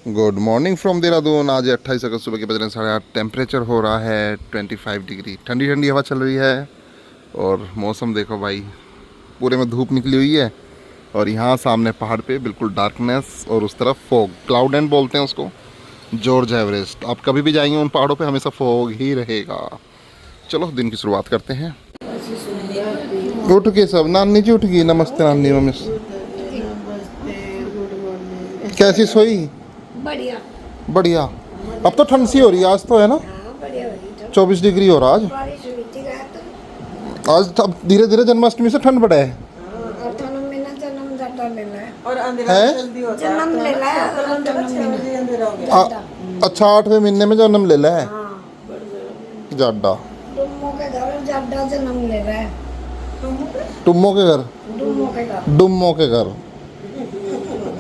Good morning from Dehradun. आज 28 अगस्त सुबह के बज रहे हैं 8:30। टेम्परेचर हो रहा है 25 डिग्री। ठंडी ठंडी हवा चल रही है और मौसम देखो भाई, पूरे में धूप निकली हुई है। और यहाँ सामने पहाड़ पे बिल्कुल डार्कनेस और उस तरफ फॉग, क्लाउड एंड बोलते हैं उसको, जॉर्ज एवरेस्ट। आप कभी भी जाएंगे उन पहाड़ों पे हमेशा फॉग ही रहेगा। चलो दिन की शुरुआत करते हैं। उठ के सब, नानी जी उठ गई। नमस्ते नानी। मम्मी कैसी सोई? बढ़िया बढ़िया। अब तो ठंड सी हो रही है आज तो, है ना? हाँ, बढ़िया हो रही है। 24 डिग्री हो रहा आज। बारिश हुई थी रात। आज अब धीरे धीरे जन्माष्टमी से ठंड बढ़े है। और जन्म महीना जन्म जाता ले ला है। और अंधेरा है? जल्दी होता है। जन्म ले ला है और जन्म महीना अंधेरा हो गया। अच्छा 8वें महीने में जन्म ले ला है। हाँ, जाडा डुम्मो के घर जाडा जन्म ले रहा है। टुम्मो के घर, डुम्मो के घर। डुम्मो के घर।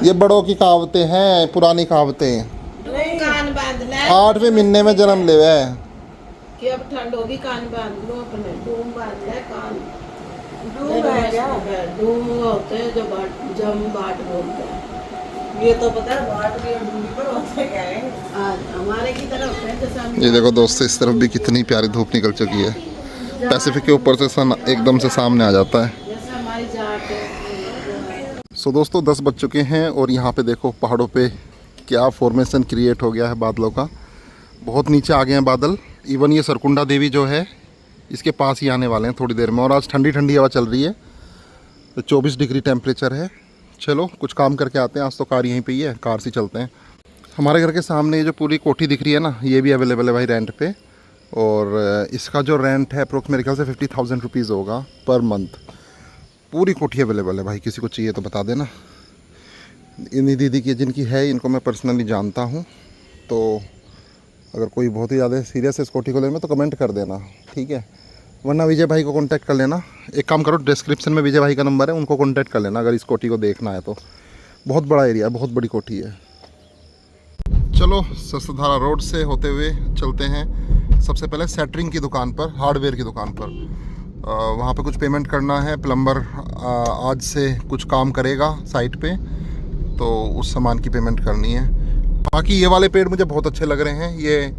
ये बड़ों की कहावतें हैं, पुरानी कहावतें। कान बांध ले 8वें महीने में जन्म ले है। कि अब ठंड होगी, कान बांध लो अपने। डूम बांध ले कान। डूम है क्या? डूम होते हैं जो जम बाट बोलते हैं। ये तो पता है, बाट भी और डूम पर होते क्या है। हमारे की तरफ है जैसे हम। ये देखो दोस्तों, इस तरफ भी कितनी प्यारी धूप निकल चुकी है। पैसिफिक के ऊपर से सन एकदम से सामने आ जाता है। जैसे हमारी जाट है। सो दोस्तों 10 बज चुके हैं और यहाँ पे देखो पहाड़ों पे क्या फॉर्मेशन क्रिएट हो गया है बादलों का। बहुत नीचे आ गए हैं बादल। इवन ये सरकुंडा देवी जो है इसके पास ही आने वाले हैं थोड़ी देर में। और आज ठंडी ठंडी हवा चल रही है। तो 24 डिग्री टेम्परेचर है। चलो कुछ काम करके आते हैं। आज तो कार यहीं पे ही है, कार से चलते हैं। हमारे घर के सामने ये जो पूरी कोठी दिख रही है ना, ये भी अवेलेबल है भाई रेंट पे। और इसका जो रेंट है अप्रोक्स मेरे ख्याल से 50,000 रुपीज़ होगा पर मंथ। पूरी कोठी अवेलेबल है भाई, किसी को चाहिए तो बता देना। इन्हीं दीदी की जिनकी है, इनको मैं पर्सनली जानता हूँ। तो अगर कोई बहुत ही ज़्यादा सीरियस है इस कोठी को लेने में तो कमेंट कर देना, ठीक है? वरना विजय भाई को कांटेक्ट कर लेना। एक काम करो, डिस्क्रिप्शन में विजय भाई का नंबर है, उनको कांटेक्ट कर लेना अगर इस कोठी को देखना है तो। बहुत बड़ा एरिया है, बहुत बड़ी कोठी है। चलो सस्ताधारा रोड से होते हुए चलते हैं सबसे पहले सेटरिंग की दुकान पर, हार्डवेयर की दुकान पर। वहाँ पे कुछ पेमेंट करना है। प्लम्बर आज से कुछ काम करेगा साइट पे, तो उस सामान की पेमेंट करनी है। बाकी ये वाले पेड़ मुझे बहुत अच्छे लग रहे हैं। ये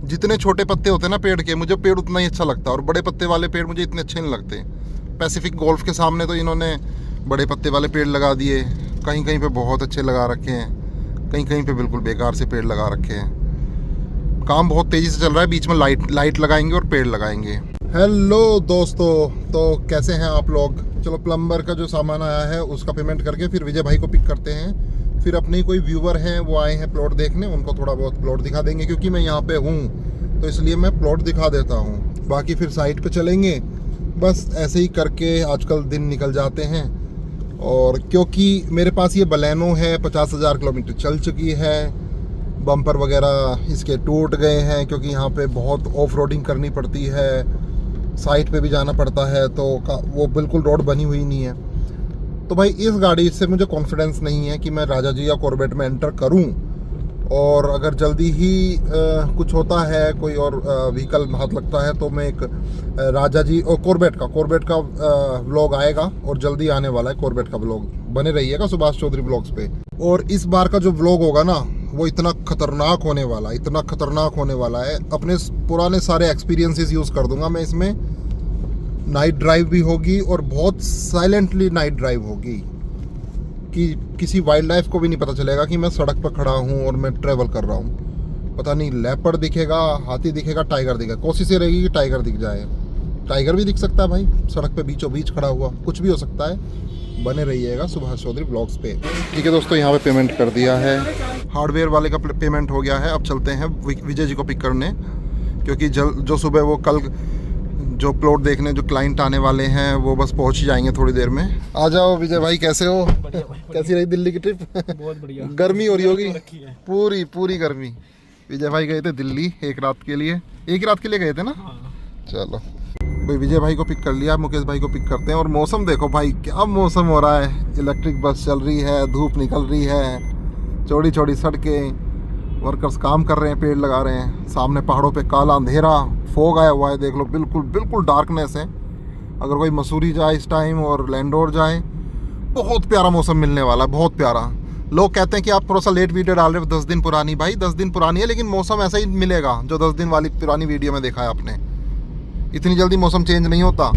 जितने छोटे पत्ते होते हैं ना पेड़ के, मुझे पेड़ उतना ही अच्छा लगता है। और बड़े पत्ते वाले पेड़ मुझे इतने अच्छे नहीं लगते। पैसिफिक गोल्फ के सामने तो इन्होंने बड़े पत्ते वाले पेड़ लगा दिए। कहीं कहीं पे बहुत अच्छे लगा रखे हैं, कहीं कहीं पे बिल्कुल बेकार से पेड़ लगा रखे हैं। काम बहुत तेज़ी से चल रहा है। बीच में लाइट लगाएंगे और पेड़ लगाएंगे। हेलो दोस्तों, तो कैसे हैं आप लोग? चलो प्लम्बर का जो सामान आया है उसका पेमेंट करके फिर विजय भाई को पिक करते हैं। फिर अपने कोई व्यूवर हैं वो आए हैं प्लॉट देखने, उनको थोड़ा बहुत प्लॉट दिखा देंगे। क्योंकि मैं यहाँ पे हूँ तो इसलिए मैं प्लॉट दिखा देता हूँ। बाकी फिर साइट पे चलेंगे। बस ऐसे ही करके आजकल दिन निकल जाते हैं। और क्योंकि मेरे पास ये बलेनो है, 50,000 किलोमीटर चल चुकी है। बम्पर वगैरह इसके टूट गए हैं क्योंकि यहाँ पे बहुत ऑफ रोडिंग करनी पड़ती है। साइट पे भी जाना पड़ता है तो वो बिल्कुल रोड बनी हुई नहीं है। तो भाई इस गाड़ी से मुझे कॉन्फिडेंस नहीं है कि मैं राजा जी या कॉर्बेट में एंटर करूं। और अगर जल्दी ही कुछ होता है, कोई और व्हीकल हाथ लगता है, तो मैं एक राजा जी और कॉर्बेट का व्लॉग आएगा और जल्दी आने वाला है कॉर्बेट का व्लॉग। बने रहिएगा सुभाष चौधरी व्लॉग्स पे। और इस बार का जो व्लॉग होगा ना, वो इतना खतरनाक होने वाला है। अपने पुराने सारे एक्सपीरियंसेस यूज़ कर दूंगा मैं इसमें। नाइट ड्राइव भी होगी और बहुत साइलेंटली नाइट ड्राइव होगी कि किसी वाइल्ड लाइफ को भी नहीं पता चलेगा कि मैं सड़क पर खड़ा हूँ और मैं ट्रैवल कर रहा हूँ। पता नहीं लेपर्ड दिखेगा, हाथी दिखेगा, टाइगर दिखेगा। कोशिश ये रहेगी कि टाइगर दिख जाए। टाइगर भी दिख सकता है भाई, सड़क पे बीचों बीच खड़ा हुआ, कुछ भी हो सकता है। बने रहिएगा सुभाष चौधरी ब्लॉग्स पे। ठीक है दोस्तों, यहाँ पे पेमेंट कर दिया है। हार्डवेयर वाले का पेमेंट हो गया है। अब चलते हैं विजय जी को पिक करने, क्योंकि जो सुबह वो कल जो प्लॉट देखने जो क्लाइंट आने वाले हैं वो बस पहुंच ही जाएंगे थोड़ी देर में। आ जाओ विजय भाई, कैसे हो? कैसी रही दिल्ली की ट्रिप? बहुत बढ़िया। गर्मी हो रही होगी? पूरी गर्मी। विजय भाई गए थे दिल्ली एक रात के लिए गए थे ना? चलो भाई, विजय भाई को पिक कर लिया, मुकेश भाई को पिक करते हैं। और मौसम देखो भाई, क्या मौसम हो रहा है। इलेक्ट्रिक बस चल रही है, धूप निकल रही है, चौड़ी चौड़ी सड़कें, वर्कर्स काम कर रहे हैं, पेड़ लगा रहे हैं। सामने पहाड़ों पे काला अंधेरा, फॉग आया हुआ है, देख लो बिल्कुल डार्कनेस है। अगर कोई मसूरी जाए इस टाइम और लैंडोर जाए, बहुत प्यारा मौसम मिलने वाला है, बहुत प्यारा। लोग कहते हैं कि आप थोड़ा सा लेट वीडियो डाल रहे हो 10 दिन पुरानी। भाई 10 दिन पुरानी है, लेकिन मौसम ऐसा ही मिलेगा जो 10 दिन वाली पुरानी वीडियो में देखा है आपने। इतनी जल्दी मौसम चेंज नहीं होता।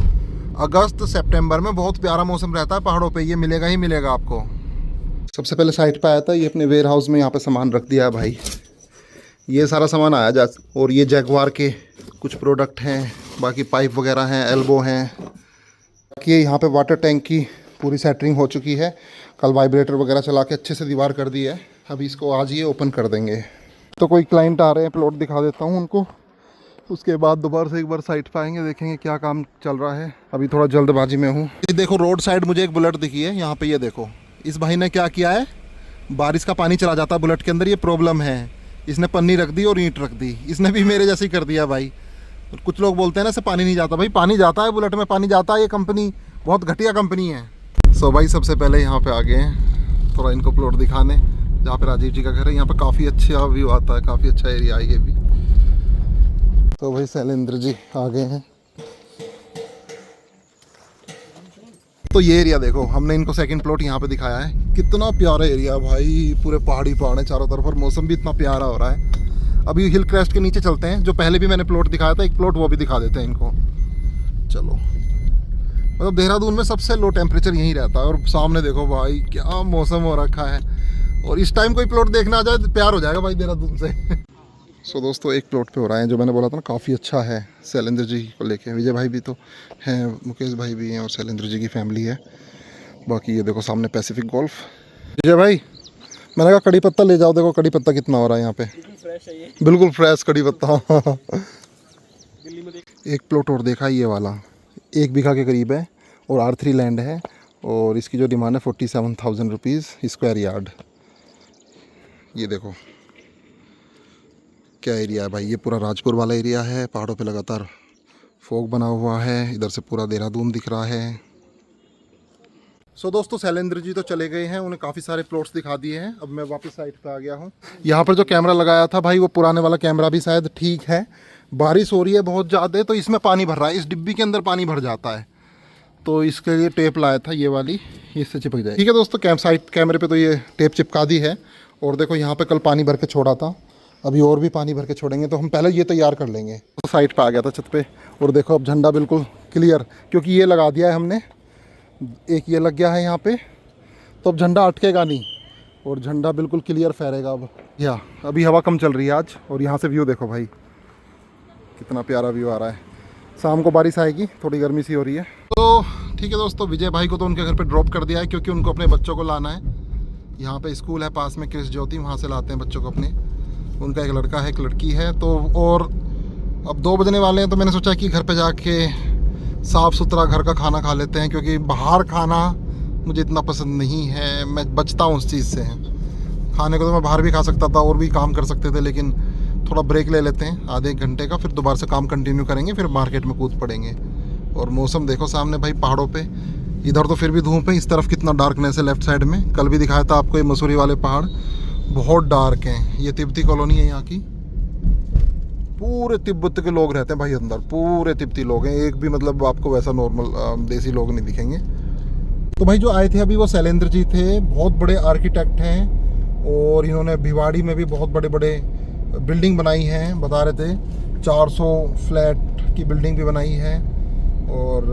अगस्त सितंबर में बहुत प्यारा मौसम रहता है पहाड़ों पे, ये मिलेगा ही मिलेगा आपको। सबसे पहले साइट पे आया था, ये अपने वेयर हाउस में यहाँ पे सामान रख दिया है भाई। ये सारा सामान आया जा, और ये जैगवार के कुछ प्रोडक्ट हैं, बाकी पाइप वगैरह हैं, एल्बो हैं। बाकी यहाँ पे वाटर टैंक की पूरी सेटरिंग हो चुकी है। कल वाइब्रेटर वगैरह चला के अच्छे से दीवार कर दी है। अभी इसको आज ये ओपन कर देंगे। तो कोई क्लाइंट आ रहे हैं, प्लॉट दिखा देता हूँ उनको, उसके बाद दोबारा से एक बार साइट पे आएंगे, देखेंगे क्या काम चल रहा है। अभी थोड़ा जल्दबाजी में हूँ। ये देखो रोड साइड मुझे एक बुलेट दिखी है यहाँ पे, ये देखो। इस भाई ने क्या किया है, बारिश का पानी चला जाता है बुलेट के अंदर, ये प्रॉब्लम है। इसने पन्नी रख दी और ईंट रख दी। इसने भी मेरे जैसे ही कर दिया भाई। कुछ लोग बोलते हैं ना, इससे पानी नहीं जाता। भाई पानी जाता है, बुलेट में पानी जाता है। ये कंपनी बहुत घटिया कंपनी है। सो भाई सबसे पहले यहाँ पे आ गए हैं थोड़ा इनको प्लॉट दिखाने, जहाँ पे राजीव जी का घर है। यहाँ पे काफ़ी अच्छा व्यू आता है, काफ़ी अच्छा एरिया है ये भी। तो भाई शैलेंद्र जी आ गए हैं। तो ये एरिया देखो, हमने इनको सेकंड प्लॉट यहाँ पे दिखाया है। कितना प्यारा एरिया भाई, पूरे पहाड़ी पहाड़ है चारों तरफ, और मौसम भी इतना प्यारा हो रहा है। अभी हिल क्रेस्ट के नीचे चलते हैं, जो पहले भी मैंने प्लॉट दिखाया था एक प्लॉट, वो भी दिखा देते हैं इनको। चलो, मतलब देहरादून में सबसे लो टेम्परेचर यहीं रहता है, और सामने देखो भाई क्या मौसम हो रखा है। और इस टाइम कोई प्लॉट देखना आ जाए तो प्यार हो जाएगा भाई देहरादून से। सो दोस्तों एक प्लॉट पे हो रहा है, जो मैंने बोला था ना काफ़ी अच्छा है। शैलेंद्र जी को लेके, विजय भाई भी तो हैं, मुकेश भाई भी हैं, और शैलेंद्र जी की फैमिली है। बाकी ये देखो सामने पैसिफिक गोल्फ। विजय भाई मैंने कहा कड़ी पत्ता ले जाओ, देखो कड़ी पत्ता कितना हो रहा है यहाँ पे, बिल्कुल फ्रेश कड़ी पत्ता। एक प्लॉट और देखा ये वाला, 1 बीघा के करीब है, और R3 लैंड है, और इसकी जो डिमांड है 47,000 रुपीज़ स्क्वायर यार्ड। ये देखो क्या एरिया है भाई, ये पूरा राजपुर वाला एरिया है। पहाड़ों पे लगातार फॉग बना हुआ है, इधर से पूरा देहरादून दिख रहा है। सो दोस्तों शैलेंद्र जी तो चले गए हैं, उन्हें काफ़ी सारे प्लॉट्स दिखा दिए हैं। अब मैं वापस साइट पे आ गया हूँ। यहाँ पर जो कैमरा लगाया था भाई, वो पुराने वाला कैमरा भी शायद ठीक है। बारिश हो रही है बहुत ज़्यादा, तो इसमें पानी भर रहा है, इस डिब्बी के अंदर पानी भर जाता है। तो इसके लिए टेप लाया था ये वाली, इससे चिपक जाए। ठीक है दोस्तों, साइट कैमरे पे तो ये टेप चिपका दी है। और देखो यहाँ पे कल पानी भर के छोड़ा था, अभी और भी पानी भर के छोड़ेंगे, तो हम पहले ये तैयार कर लेंगे। तो साइट पे आ गया था छत पे, और देखो अब झंडा बिल्कुल क्लियर, क्योंकि ये लगा दिया है हमने, एक ये लग गया है यहाँ पे, तो अब झंडा अटकेगा नहीं, और झंडा बिल्कुल क्लियर फहरेगा अब। या अभी हवा कम चल रही है आज, और यहाँ से व्यू देखो भाई कितना प्यारा व्यू आ रहा है। शाम को बारिश आएगी, थोड़ी गर्मी सी हो रही है। तो ठीक है दोस्तों, विजय भाई को तो उनके घर पे ड्रॉप कर दिया है, क्योंकि उनको अपने बच्चों को लाना है। यहाँ पे स्कूल है पास में, कृष्ण ज्योति, वहाँ से लाते हैं बच्चों को अपने। उनका एक लड़का है एक लड़की है। तो और अब 2 बजने वाले हैं, तो मैंने सोचा कि घर पे जाके साफ़ सुथरा घर का खाना खा लेते हैं, क्योंकि बाहर खाना मुझे इतना पसंद नहीं है। मैं बचता हूँ उस चीज़ से। खाने को तो मैं बाहर भी खा सकता था, और भी काम कर सकते थे, लेकिन थोड़ा ब्रेक ले लेते हैं आधे 1 घंटे का, फिर दोबारा से काम कंटिन्यू करेंगे, फिर मार्केट में कूद पड़ेंगे। और मौसम देखो सामने भाई पहाड़ों पे, इधर तो फिर भी धूप है, इस तरफ कितना डार्कनेस है लेफ्ट साइड में। कल भी दिखाया था आपको, ये मसूरी वाले पहाड़ बहुत डार्क हैं। ये तिब्बती कॉलोनी है यहाँ की, पूरे तिब्बत के लोग रहते हैं भाई अंदर, पूरे तिब्बती लोग हैं। एक भी मतलब आपको वैसा नॉर्मल देसी लोग नहीं दिखेंगे। तो भाई जो आए थे अभी वो शैलेंद्र जी थे, बहुत बड़े आर्किटेक्ट हैं, और इन्होंने भिवाड़ी में भी बहुत बड़े बड़े बिल्डिंग बनाई हैं। बता रहे थे 400 फ्लैट की बिल्डिंग भी बनाई है, और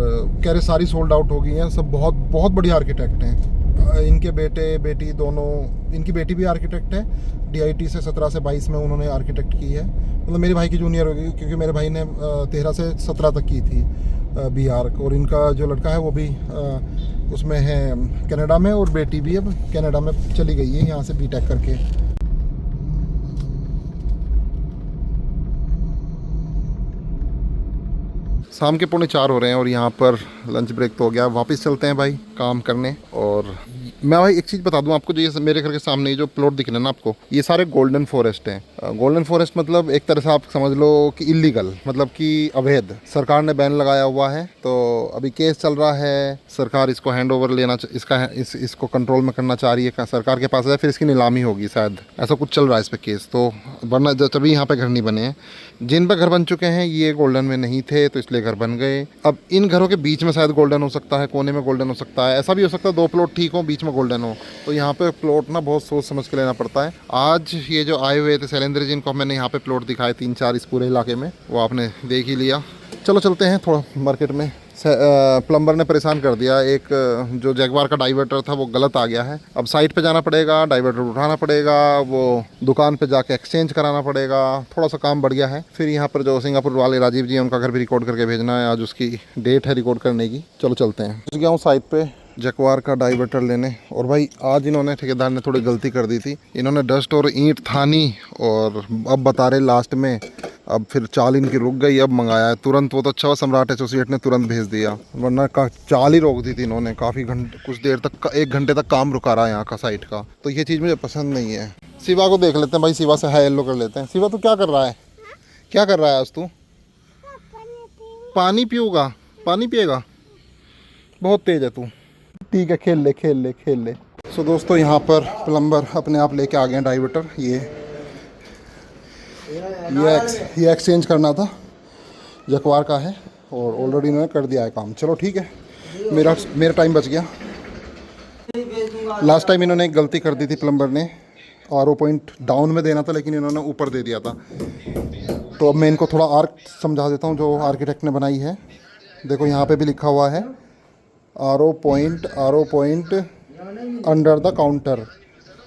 कह रहे सारी सोल्ड आउट हो गई हैं। सब बहुत बहुत बड़ी आर्किटेक्ट हैं। इनके बेटे बेटी दोनों, इनकी बेटी भी आर्किटेक्ट है, DIT से 17 से 22 में उन्होंने आर्किटेक्ट की है। मतलब मेरे भाई की जूनियर होगी, क्योंकि मेरे भाई ने 13 से 17 तक की थी BR। और इनका जो लड़का है वो भी उसमें है कनाडा में, और बेटी भी अब कनाडा में चली गई है यहाँ से BTech करके। शाम के 3:45 हो रहे हैं, और यहाँ पर लंच ब्रेक तो हो गया। वापस चलते हैं भाई काम करने। और मैं भाई एक चीज़ बता दूं आपको, जो ये मेरे घर के सामने जो प्लॉट दिख रहे हैं ना आपको, ये सारे गोल्डन फॉरेस्ट हैं। गोल्डन फॉरेस्ट मतलब एक तरह से आप समझ लो कि इलीगल, मतलब कि अवैध। सरकार ने बैन लगाया हुआ है, तो अभी केस चल रहा है। सरकार इसको हैंड ओवर लेना इसको कंट्रोल में करना चाह रही है, सरकार के पास है, फिर इसकी नीलामी होगी शायद, ऐसा कुछ चल रहा है इस पे केस। तो वरना तभी यहाँ पे घर नहीं बने हैं। जिन पे घर बन चुके हैं ये गोल्डन में नहीं थे, तो इसलिए घर बन गए। अब इन घरों के बीच में शायद गोल्डन हो सकता है, कोने में गोल्डन हो सकता है, ऐसा भी हो सकता है 2 प्लॉट ठीक हो, बीच में गोल्डन हो। तो यहाँ पे प्लॉट ना बहुत सोच समझ के लेना पड़ता है। आज ये जो आए हुए थे शैलेंद्र जी, इनको मैंने यहाँ पे प्लॉट दिखाए 3-4 इस पूरे इलाके में, वो आपने देख ही लिया। चलो चलते हैं थोड़ा मार्केट में। प्लम्बर ने परेशान कर दिया, एक जो जैगवार का डाइवर्टर था वो गलत आ गया है। अब साइट पे जाना पड़ेगा, डाइवर्टर उठाना पड़ेगा, वो दुकान पे जाके एक्सचेंज कराना पड़ेगा, थोड़ा सा काम बढ़ गया है। फिर यहाँ पर जो सिंगापुर वाले राजीव जी हैं उनका घर भी रिकॉर्ड करके भेजना है, आज उसकी डेट है रिकॉर्ड करने की। चलो चलते हैं। पहुँच गया हूँ साइट पे जैगवार का डाइवर्टर लेने। और भाई आज इन्होंने, ठेकेदार ने थोड़ी गलती कर दी थी, इन्होंने डस्ट और ईंट थानी, और अब बता रहे लास्ट में अब फिर चाल इनकी रुक गई, अब मंगाया है तुरंत। वो तो अच्छा हुआ सम्राट एसोसिएट ने तुरंत भेज दिया, वरना का चाल ही रोक दी थी इन्होंने। काफ़ी घंटे, कुछ देर तक, 1 घंटे तक काम रुका रहा है यहाँ का साइट का। तो ये चीज़ मुझे पसंद नहीं है। शिवा को देख लेते हैं भाई, शिवा से हाई हेलो कर लेते हैं। शिवा तू क्या कर रहा है? क्या कर रहा है आज तू? पानी पीऊँगा? पानी पिएगा? बहुत तेज है तू। ठीक है, खेल ले खेल ले खेल ले। सो दोस्तों यहाँ पर प्लम्बर अपने आप लेके आ गए हैं डाइवर्टर। ये एक्सचेंज करना था, जैगवार का है, और ऑलरेडी इन्होंने कर दिया है काम। चलो ठीक है, मेरा टाइम बच गया। लास्ट टाइम इन्होंने एक गलती कर दी थी, प्लम्बर ने RO पॉइंट डाउन में देना था, लेकिन इन्होंने ऊपर दे दिया था। तो अब मैं इनको थोड़ा आर्क समझा देता हूँ जो आर्किटेक्ट ने बनाई है। देखो यहाँ पे भी लिखा हुआ है RO point under the counter.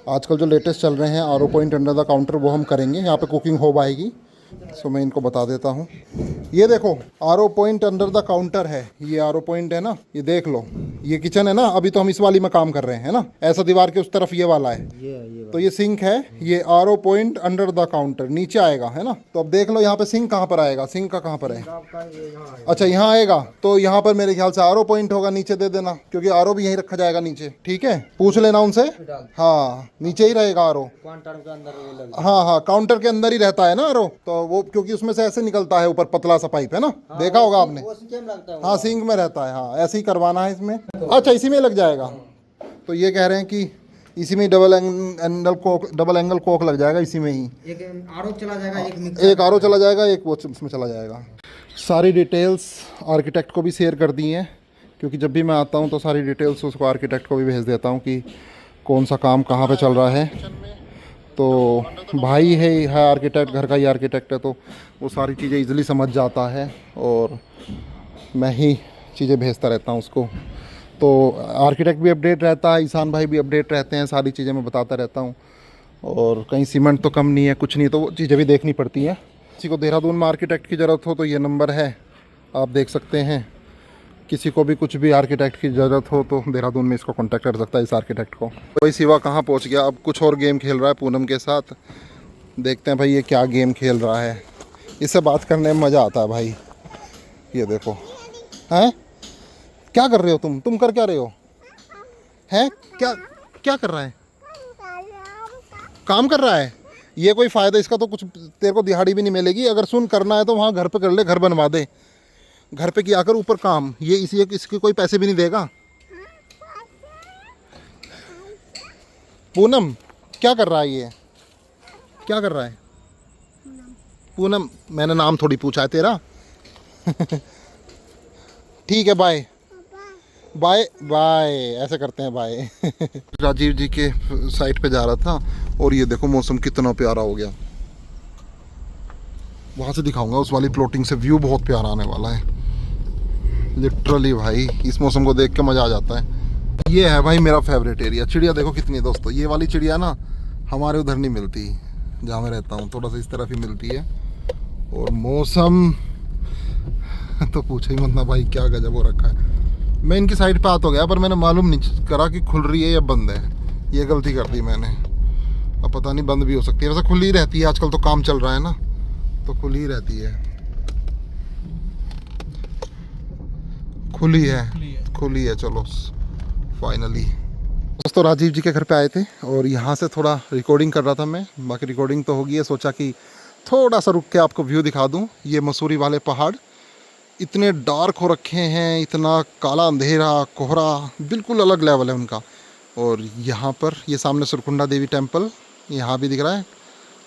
आजकल जो लेटेस्ट चल रहे हैं RO point under the counter, वो हम करेंगे। यहाँ पे कुकिंग हो पाएगी। सो मैं इनको बता देता हूँ। ये देखो RO point under the counter है, ये RO पॉइंट है ना, ये देख लो। ये किचन है ना, अभी तो हम इस वाली में काम कर रहे हैं ना, ऐसा दीवार के उस तरफ ये वाला है। तो ये सिंक है, ये RO point under the counter नीचे आएगा, है ना। तो अब देख लो यहाँ पे सिंक कहाँ पर आएगा, सिंक का कहाँ पर है? अच्छा यहाँ आएगा, तो यहाँ पर मेरे ख्याल से RO पॉइंट होगा, नीचे दे देना, क्योंकि RO भी यहीं रखा जाएगा नीचे। ठीक है, पूछ लेना उनसे। हाँ नीचे ही रहेगा RO। हाँ, काउंटर के अंदर ही रहता है ना RO, तो वो क्योंकि उसमें से ऐसे निकलता है ऊपर, पतला सा पाइप है ना। देखा होगा आपने। हाँ सिंक में रहता है। हाँ ऐसे ही करवाना है इसमें। अच्छा इसी में लग जाएगा। तो ये कह रहे हैं कि इसी में डबल एंगल कोक लग जाएगा, इसी में ही। एक RO चला जाएगा, एक RO चला जाएगा, एक वो उसमें चला जाएगा। सारी डिटेल्स आर्किटेक्ट को भी शेयर कर दी हैं, क्योंकि जब भी मैं आता हूँ तो सारी डिटेल्स उसको आर्किटेक्ट को भी भेज देता हूँ कि कौन सा काम कहाँ पे चल रहा है। तो भाई है आर्किटेक्ट, घर का ही आर्किटेक्ट है, तो वो सारी चीज़ें इजीली समझ जाता है, और मैं ही चीज़ें भेजता रहता हूँ उसको। तो आर्किटेक्ट भी अपडेट रहता है, ईशान भाई भी अपडेट रहते हैं, सारी चीज़ें मैं बताता रहता हूँ। और कहीं सीमेंट तो कम नहीं है, कुछ नहीं, तो वो चीज़ें भी देखनी पड़ती हैं। किसी को देहरादून में आर्किटेक्ट की ज़रूरत हो तो ये नंबर है, आप देख सकते हैं। किसी को भी कुछ भी आर्किटेक्ट की ज़रूरत हो तो देहरादून में इसको कांटेक्ट कर सकता है, इस आर्किटेक्ट को। भाई शिवा कहाँ पहुँच गया, अब कुछ और गेम खेल रहा है पूनम के साथ। देखते हैं भाई ये क्या गेम खेल रहा है, इससे बात करने में मज़ा आता है भाई। ये देखो, हैं क्या कर रहे हो तुम कर क्या रहे हो? हैं क्या कर रहा है? काम कर रहा है। ये कोई फ़ायदा इसका तो कुछ तेरे को दिहाड़ी भी नहीं मिलेगी। अगर सुन करना है तो वहाँ घर पे कर ले, घर बनवा दे। घर पे किया कर ऊपर काम, ये इसके कोई पैसे भी नहीं देगा। पूनम क्या कर रहा है, ये क्या कर रहा है? पूनम, मैंने नाम थोड़ी पूछा है तेरा। ठीक है, बाय बाय बाय, ऐसे करते हैं बाय। राजीव जी के साइट पे जा रहा था, और ये देखो मौसम कितना प्यारा हो गया। वहाँ से दिखाऊंगा, उस वाली प्लॉटिंग से व्यू बहुत प्यारा आने वाला है लिटरली भाई। इस मौसम को देख के मज़ा आ जाता है। ये है भाई मेरा फेवरेट एरिया। चिड़िया देखो कितनी है दोस्तों। ये वाली चिड़िया ना हमारे उधर नहीं मिलती, जहाँ मैं रहता हूँ, थोड़ा सा इस तरफ ही मिलती है। और मौसम तो पूछो ही मत ना भाई, क्या गजब हो रखा है। मैं इनकी साइड पे आ तो गया, पर मैंने मालूम नहीं करा कि खुल रही है या बंद है। ये गलती कर दी मैंने। अब पता नहीं, बंद भी हो सकती है, वैसे खुली रहती है। आजकल तो काम चल रहा है ना, तो खुली रहती है। खुली है चलो फाइनली। दोस्तों राजीव जी के घर पे आए थे और यहाँ से थोड़ा रिकॉर्डिंग कर रहा था मैं। बाकी रिकॉर्डिंग तो होगी है, सोचा कि थोड़ा सा रुक के आपको व्यू दिखा दूँ। ये मसूरी वाले पहाड़ इतने डार्क हो रखे हैं, इतना काला अंधेरा कोहरा, बिल्कुल अलग लेवल है उनका। और यहाँ पर ये सामने सुरकुंडा देवी टेम्पल यहाँ भी दिख रहा है।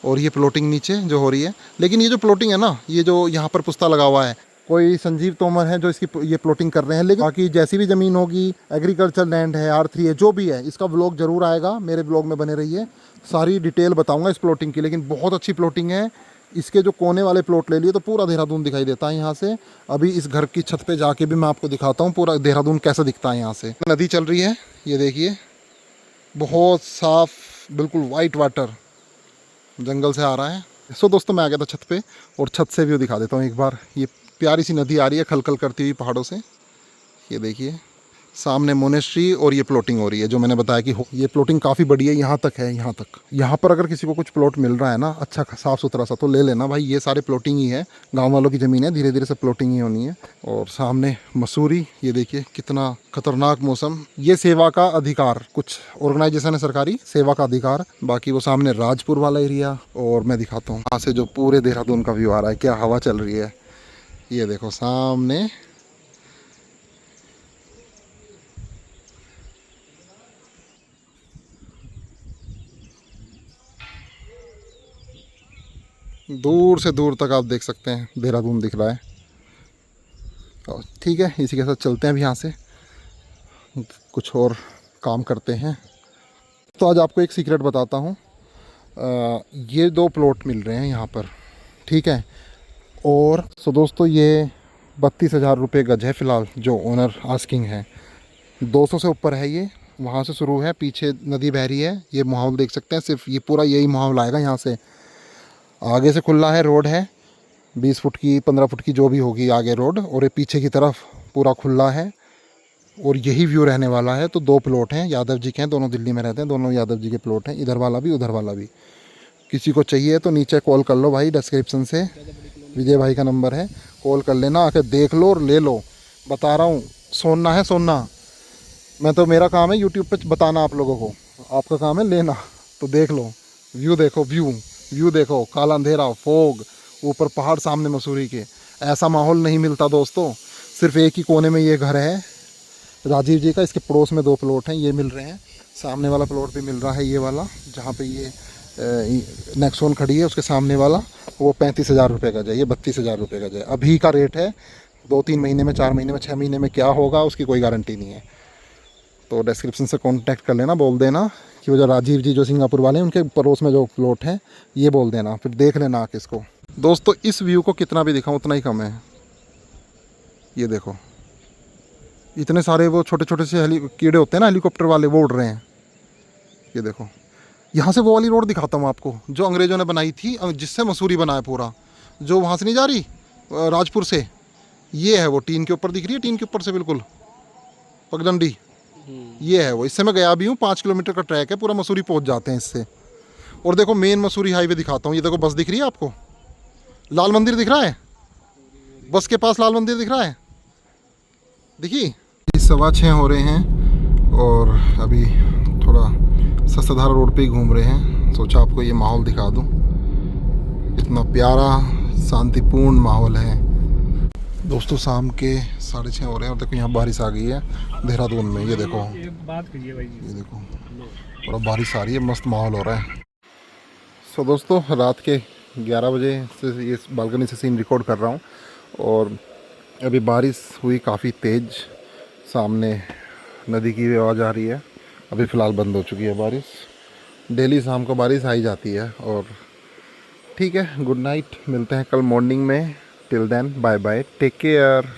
और ये प्लॉटिंग नीचे जो हो रही है, लेकिन ये जो प्लॉटिंग है ना, ये जो यहाँ पर पुस्ता लगा हुआ है, कोई संजीव तोमर है जो इसकी ये प्लॉटिंग कर रहे हैं। लेकिन बाकी जैसी भी ज़मीन होगी, एग्रीकल्चर लैंड है, R3 है, जो भी है, इसका व्लॉग जरूर आएगा। मेरे व्लॉग में बने रहिए, सारी डिटेल बताऊँगा इस प्लॉटिंग की। लेकिन बहुत अच्छी प्लॉटिंग है। इसके जो कोने वाले प्लॉट ले लिए तो पूरा देहरादून दिखाई देता है यहाँ से। अभी इस घर की छत पे जाके भी मैं आपको दिखाता हूँ पूरा देहरादून कैसा दिखता है यहाँ से। नदी चल रही है, ये देखिए, बहुत साफ, बिल्कुल वाइट वाटर जंगल से आ रहा है। सो दोस्तों मैं आ गया था छत पे और छत से व्यू दिखा देता हूँ एक बार। ये प्यारी सी नदी आ रही है खलखल करती हुई पहाड़ों से। ये देखिए सामने मोनेस्ट्री और ये प्लॉटिंग हो रही है जो मैंने बताया कि ये प्लॉटिंग काफ़ी बड़ी है, यहाँ तक है, यहाँ तक। यहाँ पर अगर किसी को कुछ प्लॉट मिल रहा है ना अच्छा साफ़ सुथरा सा, तो ले लेना भाई। ये सारे प्लॉटिंग ही है, गांव वालों की ज़मीन है, धीरे धीरे से प्लॉटिंग ही होनी है। और सामने मसूरी, ये देखिए कितना खतरनाक मौसम। ये सेवा का अधिकार, कुछ ऑर्गेनाइजेशन है सरकारी, सेवा का अधिकार। बाकी वो सामने राजपुर वाला एरिया। और मैं दिखाता हूँ यहाँ से जो पूरे देहरादून का व्यू आ रहा है, क्या हवा चल रही है। ये देखो सामने दूर से दूर तक आप देख सकते हैं देहरादून दिख रहा है। और ठीक है, इसी के साथ चलते हैं अभी यहाँ से, कुछ और काम करते हैं। तो आज आपको एक सीक्रेट बताता हूँ। ये 2 प्लॉट मिल रहे हैं यहाँ पर, ठीक है। और सो दोस्तों ये 32,000 रुपये गज है फ़िलहाल, जो ओनर आस्किंग है। 200 से ऊपर है ये, वहाँ से शुरू है, पीछे नदी बह रही है। ये माहौल देख सकते हैं, सिर्फ ये पूरा यही माहौल आएगा यहाँ से। आगे से खुला है, रोड है 20 फुट की, 15 फुट की, जो भी होगी आगे रोड। और ये पीछे की तरफ पूरा खुला है और यही व्यू रहने वाला है। तो 2 प्लॉट हैं, यादव जी के हैं, दोनों दिल्ली में रहते हैं, दोनों यादव जी के प्लॉट हैं, इधर वाला भी उधर वाला भी। किसी को चाहिए तो नीचे कॉल कर लो भाई, डिस्क्रिप्शन से विजय भाई का नंबर है, कॉल कर लेना, आके देख लो और ले लो। बता रहा हूँ, सोना है सोना। मैं तो, मेरा काम है यूट्यूब पे बताना आप लोगों को, आपका काम है लेना। तो देख लो, व्यू देखो, व्यू देखो, काला अंधेरा, फोग, ऊपर पहाड़, सामने मसूरी के। ऐसा माहौल नहीं मिलता दोस्तों। सिर्फ एक ही कोने में ये घर है राजीव जी का, इसके पड़ोस में 2 प्लॉट हैं, ये मिल रहे हैं। सामने वाला प्लॉट भी मिल रहा है, ये वाला जहाँ पे ये नेक्सोन खड़ी है, उसके सामने वाला, वो 35,000 रुपये गज है, ये 32,000 रुपये गज है। अभी का रेट है, 2-3 महीने में, 4 महीने में, 6 महीने में क्या होगा उसकी कोई गारंटी नहीं है। तो डिस्क्रिप्शन से कांटेक्ट कर लेना, बोल देना कि वो जो राजीव जी जो सिंगापुर वाले हैं, उनके पड़ोस में जो प्लॉट है, ये बोल देना, फिर देख लेना आके इसको। दोस्तों इस व्यू को कितना भी दिखाऊं उतना ही कम है। ये देखो इतने सारे वो छोटे छोटे से कीड़े होते हैं ना हेलीकॉप्टर वाले, वो उड़ रहे हैं। ये देखो, यहाँ से वो वाली रोड दिखाता हूँ आपको जो अंग्रेज़ों ने बनाई थी, जिससे मसूरी बना है पूरा, जो वहाँ से नहीं जा रही राजपुर से। ये है वो, टीन के ऊपर दिख रही है, टीन के ऊपर से बिल्कुल पगडंडी, ये है वो। इससे मैं गया भी हूँ, 5 किलोमीटर का ट्रैक है, पूरा मसूरी पहुँच जाते हैं इससे। और देखो मेन मसूरी हाईवे दिखाता हूँ, ये देखो बस दिख रही है आपको, लाल मंदिर दिख रहा है, बस के पास लाल मंदिर दिख रहा है, देखिए। 6:15 हो रहे हैं और अभी थोड़ा सस्ताधारा रोड पे ही घूम रहे हैं। सोचा आपको ये माहौल दिखा दूँ, इतना प्यारा शांतिपूर्ण माहौल है दोस्तों। शाम के 6:30 हो रहे हैं और देखो यहाँ बारिश आ गई है देहरादून में। ये देखो, बात कीजिए भाई, ये देखो पूरा बारिश आ रही है, मस्त माहौल हो रहा है। सो दोस्तों रात के 11 बजे से ये बालकनी से सीन रिकॉर्ड कर रहा हूँ और अभी बारिश हुई काफ़ी तेज़। सामने नदी की भी आवाज़ आ रही है, अभी फ़िलहाल बंद हो चुकी है बारिश। डेली शाम को बारिश आ ही जाती है। और ठीक है, गुड नाइट, मिलते हैं कल मॉर्निंग में। Till then bye bye, take care.